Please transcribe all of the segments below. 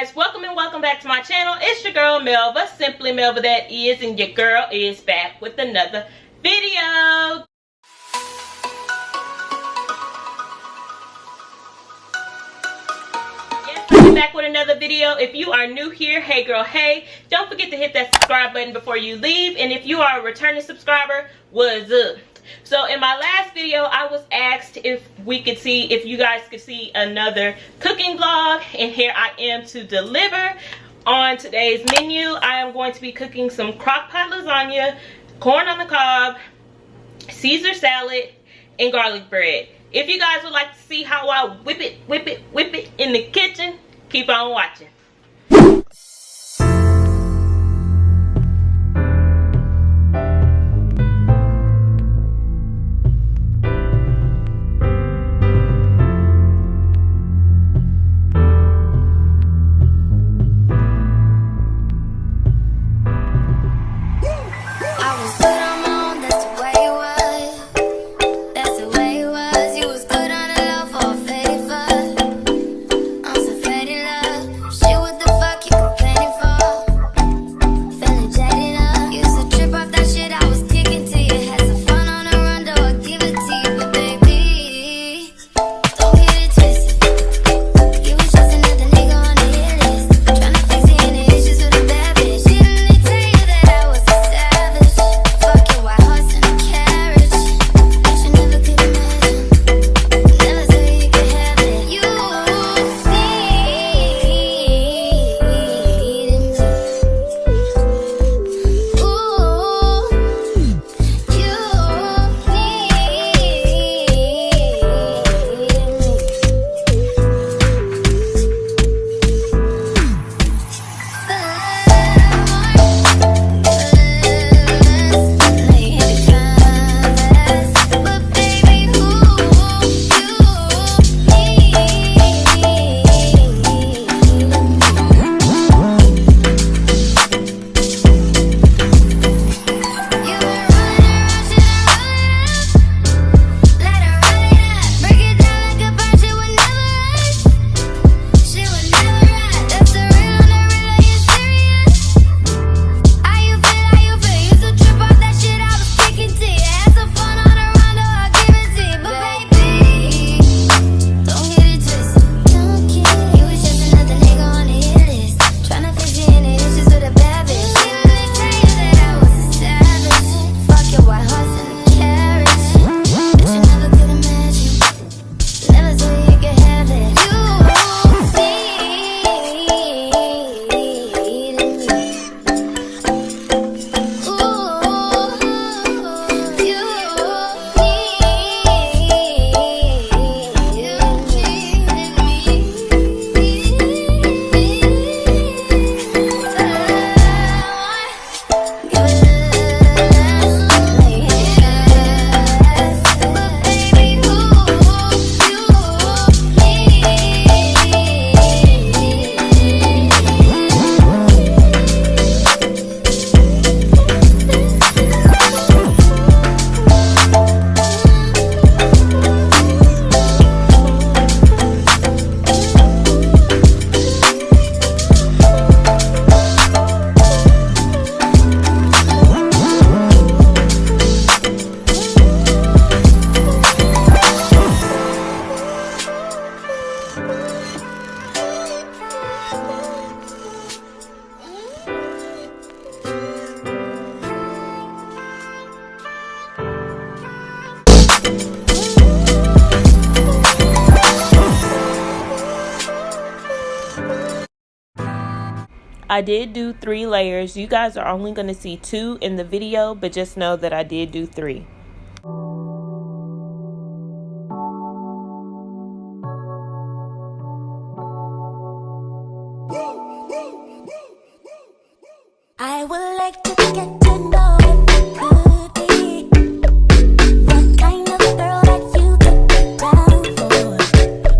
guys, welcome and welcome back to my channel. It's your girl Melva, simply Melva that is, and your girl is back with another video. Yes, I'm back with another video. If you are new here, hey girl, hey, don't forget to hit that subscribe button before you leave. And if you are a returning subscriber, what's up? So in my last video, I was asked if you guys could see another cooking vlog, and here I am to deliver. On today's menu, I am going to be cooking some crock-pot lasagna, corn on the cob, Caesar salad, and garlic bread. If you guys would like to see how I whip it in the kitchen, keep on watching. I did do 3 layers. You guys are only going to see 2 in the video, but just know that I did do 3. I would like to get to know if you could be the kind of girl that you took it down for.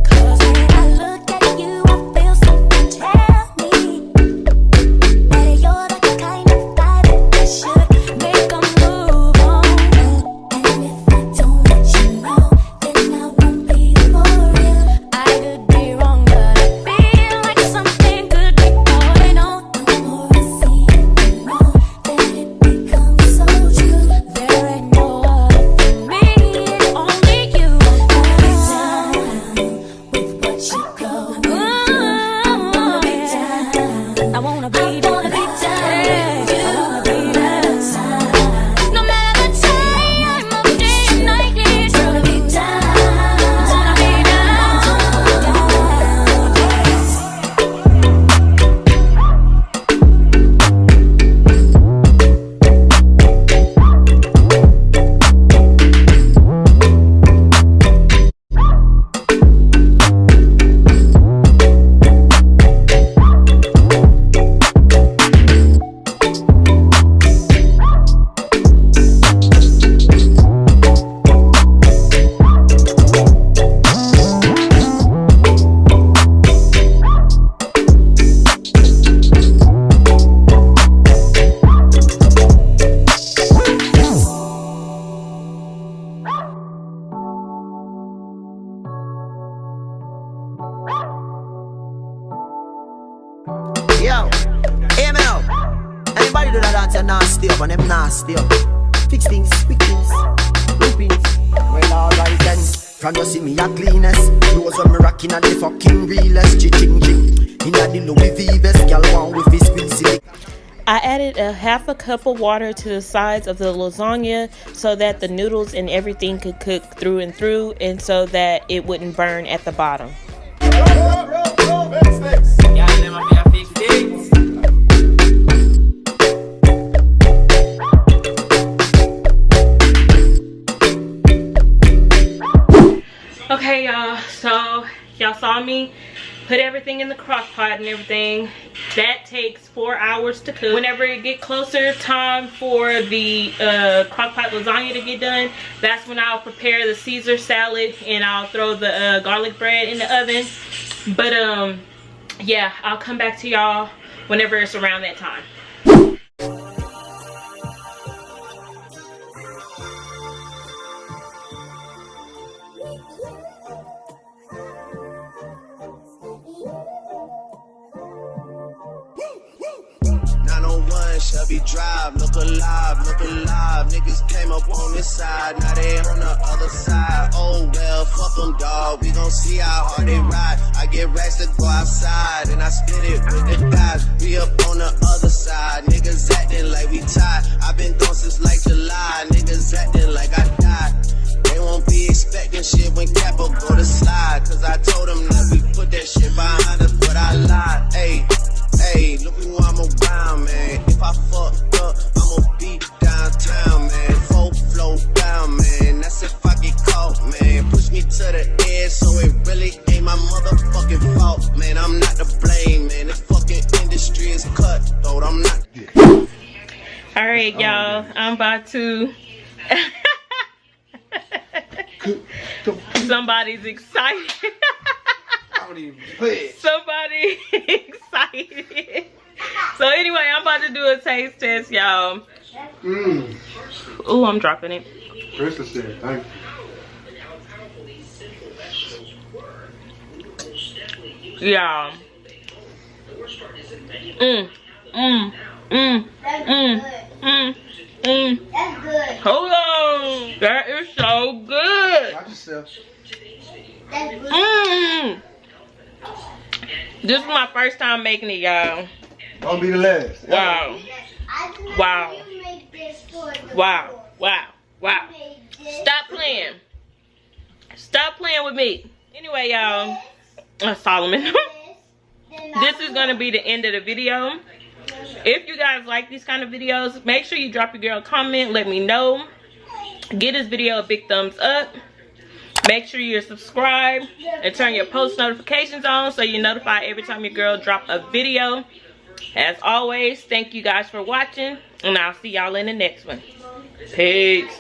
'Cause when I look at you, I feel something tell me that you're the kind of guy that I should make a move on. do that dance, you're nasty up, and them nasty up. Fix things, quick things, loopings. Well, alright then. From you see me a cleanest. Those when me rocking at the fucking realest. Ching-ching-ching. Inna the Louis V vest, girl want with his squeezy. I added a half a cup of water to the sides of the lasagna so that the noodles and everything could cook through and through, and so that it wouldn't burn at the bottom. Okay, y'all, so y'all saw me put everything in the crock pot and everything. That takes 4 hours to cook. Whenever it get closer time for the crock pot lasagna to get done, that's when I'll prepare the Caesar salad and I'll throw the garlic bread in the oven. But yeah, I'll come back to y'all whenever it's around that time. Shelby Drive, look alive, niggas came up on this side, now they on the other side. Oh well, fuck them dawg, we gon' see how hard they ride. I get racks to go outside, and I split it with the guys. We up on the other side, niggas acting like we tied. I been gone since like July, niggas acting like I died. They won't be expecting shit when Capo go to slide, cause I told them that we put that shit behind us, but I lied. Hey, look who I'm around, man. If I fucked up, I'ma be downtown, man. Full flow down, man. That's if I get caught, man. Push me to the edge, so it really ain't my motherfucking fault, man. I'm not to blame, man. The fucking industry is cutthroat. I'm not. Alright, y'all. I'm about to. Somebody's excited. Somebody excited. So anyway, I'm about to do a taste test, y'all. Ooh, I'm dropping it. Krista said, thank you. Y'all. That's good. Hold on. That is so good. Watch yourself. That's good. This is my first time making it, y'all. Don't be the last. Wow. Wow. Wow. Wow. Wow. Stop playing. Stop playing with me. Anyway, y'all. Solomon. This is going to be the end of the video. If you guys like these kind of videos, make sure you drop your girl a comment. Let me know. Give this video a big thumbs up. Make sure you're subscribed and turn your post notifications on so you're notified every time your girl drop a video. As always, thank you guys for watching, and I'll see y'all in the next one. Peace.